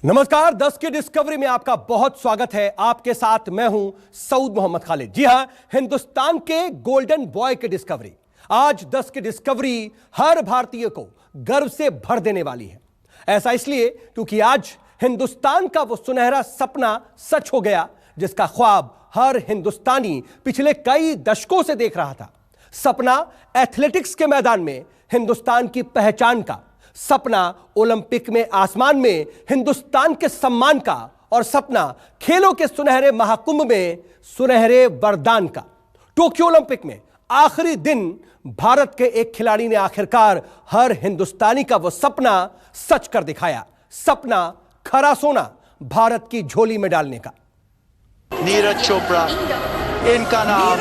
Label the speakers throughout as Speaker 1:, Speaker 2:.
Speaker 1: नमस्कार, 10 की डिस्कवरी में आपका बहुत स्वागत है। आपके साथ मैं हूं सऊद मोहम्मद खालिद। जी हां, हिंदुस्तान के गोल्डन बॉय की डिस्कवरी। आज 10 की डिस्कवरी हर भारतीय को गर्व से भर देने वाली है। ऐसा इसलिए क्योंकि आज हिंदुस्तान का वो सुनहरा सपना सच हो गया जिसका ख्वाब हर हिंदुस्तानी पिछले कई दशकों से देख रहा था। सपना एथलेटिक्स के मैदान में हिंदुस्तान की पहचान का, सपना ओलंपिक में आसमान में हिंदुस्तान के सम्मान का, और सपना खेलों के सुनहरे महाकुंभ में सुनहरे वरदान का। टोक्यो ओलंपिक में आखिरी दिन भारत के एक खिलाड़ी ने आखिरकार हर हिंदुस्तानी का वो सपना सच कर दिखाया। सपना खरा सोना भारत की झोली में डालने का।
Speaker 2: नीरज चोपड़ा, इनका नाम,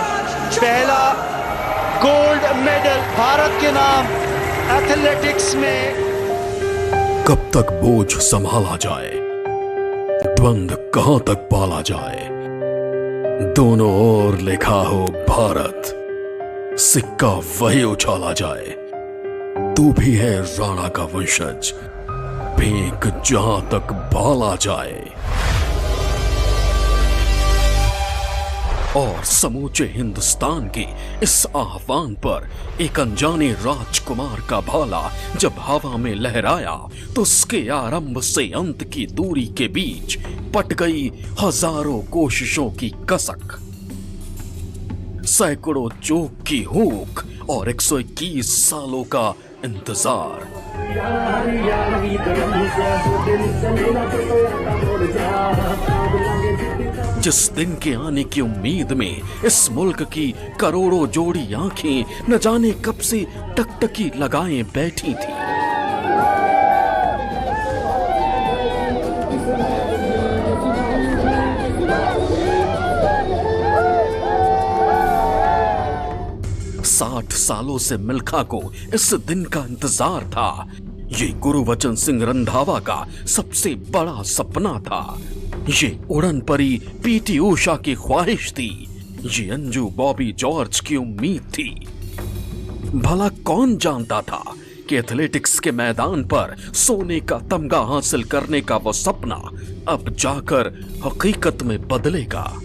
Speaker 2: पहला गोल्ड मेडल भारत के नाम एथलेटिक्स में।
Speaker 3: कब तक बोझ संभाला जाए, द्वंद कहां तक पाला जाए, दोनों ओर लिखा हो भारत, सिक्का वही उछाला जाए। तू भी है राणा का वंशज, फेंक जहां तक भाला जाए। और समूचे हिंदुस्तान के इस आह्वान पर एक अनजाने राजकुमार का भाला जब हवा में लहराया तो उसके आरंभ से अंत की दूरी के बीच पट गई हजारों कोशिशों की कसक, सैकड़ों चोक की हुक और 121 सालों का इंतजार। जिस दिन के आने की उम्मीद में इस मुल्क की करोड़ों जोड़ी आंखें न जाने कब से टकटकी लगाए बैठी थी। साठ सालों से मिल्खा को इस दिन का इंतजार था। ये गुरुवचन सिंह रंधावा का सबसे बड़ा सपना था। ये उड़न परी पीटी उषा की ख्वाहिश थी। ये अंजू बॉबी जॉर्ज की उम्मीद थी। भला कौन जानता था कि एथलेटिक्स के मैदान पर सोने का तमगा हासिल करने का वो सपना अब जाकर हकीकत में बदलेगा।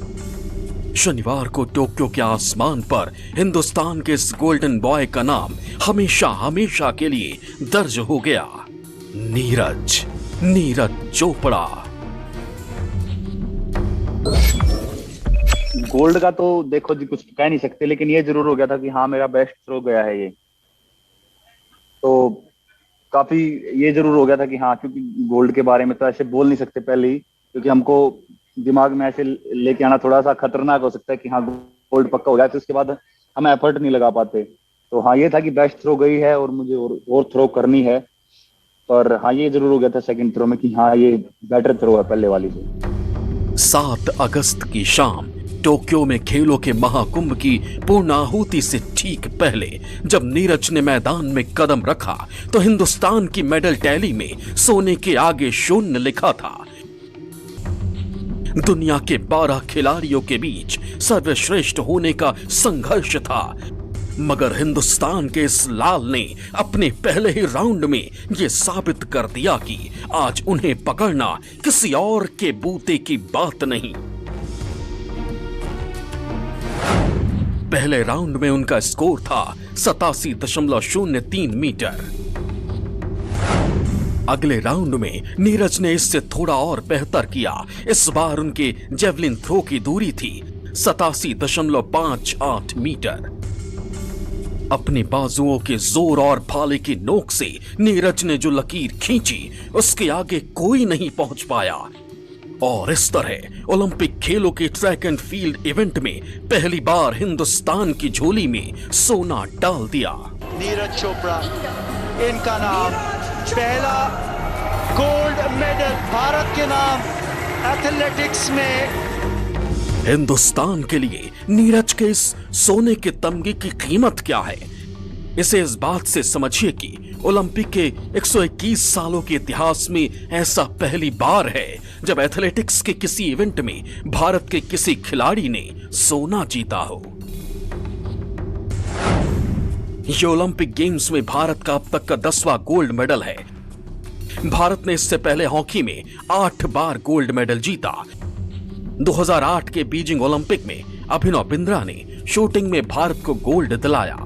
Speaker 3: शनिवार को टोक्यो के आसमान पर हिंदुस्तान के इस गोल्डन बॉय का नाम हमेशा हमेशा के लिए दर्ज हो गया। नीरज चोपड़ा।
Speaker 4: गोल्ड का तो देखो जी कुछ कह नहीं सकते, लेकिन ये जरूर हो गया था कि हाँ मेरा बेस्ट थ्रो गया है। ये तो काफी ये जरूर हो गया था कि हाँ, क्योंकि गोल्ड के बारे में तो ऐसे बोल नहीं सकते पहले ही, क्योंकि हमको दिमाग में ऐसे लेके आना थोड़ा सा खतरनाक हो सकता है कि हाँ गोल्ड पक्का हो गया, तो उसके बाद हम एफर्ट नहीं लगा पाते। तो हाँ ये था कि बेस्ट थ्रो गई है और मुझे और थ्रो करनी है। पर हाँ ये जरूर हो गया था सेकंड थ्रो में कि हाँ ये बेटर थ्रो है पहले वाली से।
Speaker 3: 7 अगस्त की शाम टोक्यो में खेलों के महाकुंभ की पूर्णाहुति से ठीक पहले जब नीरज ने मैदान में कदम रखा तो हिंदुस्तान की मेडल टैली में सोने के आगे 0 लिखा था। दुनिया के 12 खिलाड़ियों के बीच सर्वश्रेष्ठ होने का संघर्ष था, मगर हिंदुस्तान के इस लाल ने अपने पहले ही राउंड में यह साबित कर दिया कि आज उन्हें पकड़ना किसी और के बूते की बात नहीं। पहले राउंड में उनका स्कोर था 87.03 मीटर। अगले राउंड में नीरज ने इससे थोड़ा और बेहतर किया। इस बार उनके जेवलिन थ्रो की दूरी थी 87.58 मीटर। अपने बाजुओं के जोर और भाले की नोक से नीरज ने जो लकीर खींची उसके आगे कोई नहीं पहुंच पाया, और इस तरह ओलंपिक खेलों के ट्रैक एंड फील्ड इवेंट में पहली बार हिंदुस्तान की झोली में सोना डाल दिया।
Speaker 2: नीरज चोपड़ा, इनका नाम, पहला गोल्ड मेडल भारत के नाम एथलेटिक्स में।
Speaker 3: हिंदुस्तान के लिए नीरज के इस सोने के तमगे की कीमत क्या है, इसे इस बात से समझिए कि ओलंपिक के 121 सालों के इतिहास में ऐसा पहली बार है जब एथलेटिक्स के किसी इवेंट में भारत के किसी खिलाड़ी ने सोना जीता हो। ये ओलंपिक गेम्स में भारत का अब तक का 10वां गोल्ड मेडल है। भारत ने इससे पहले हॉकी में 8 बार गोल्ड मेडल जीता। 2008 के बीजिंग ओलंपिक में अभिनव बिंद्रा ने शूटिंग में भारत को गोल्ड दिलाया।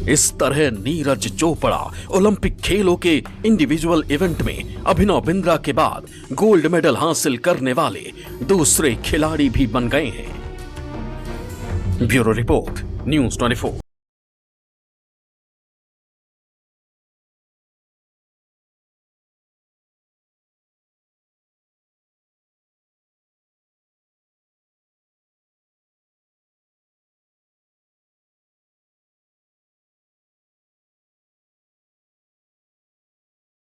Speaker 3: इस तरह नीरज चोपड़ा ओलंपिक खेलों के इंडिविजुअल इवेंट में अभिनव बिंद्रा के बाद गोल्ड मेडल हासिल करने वाले दूसरे खिलाड़ी भी बन गए हैं। Bureau report, news 24।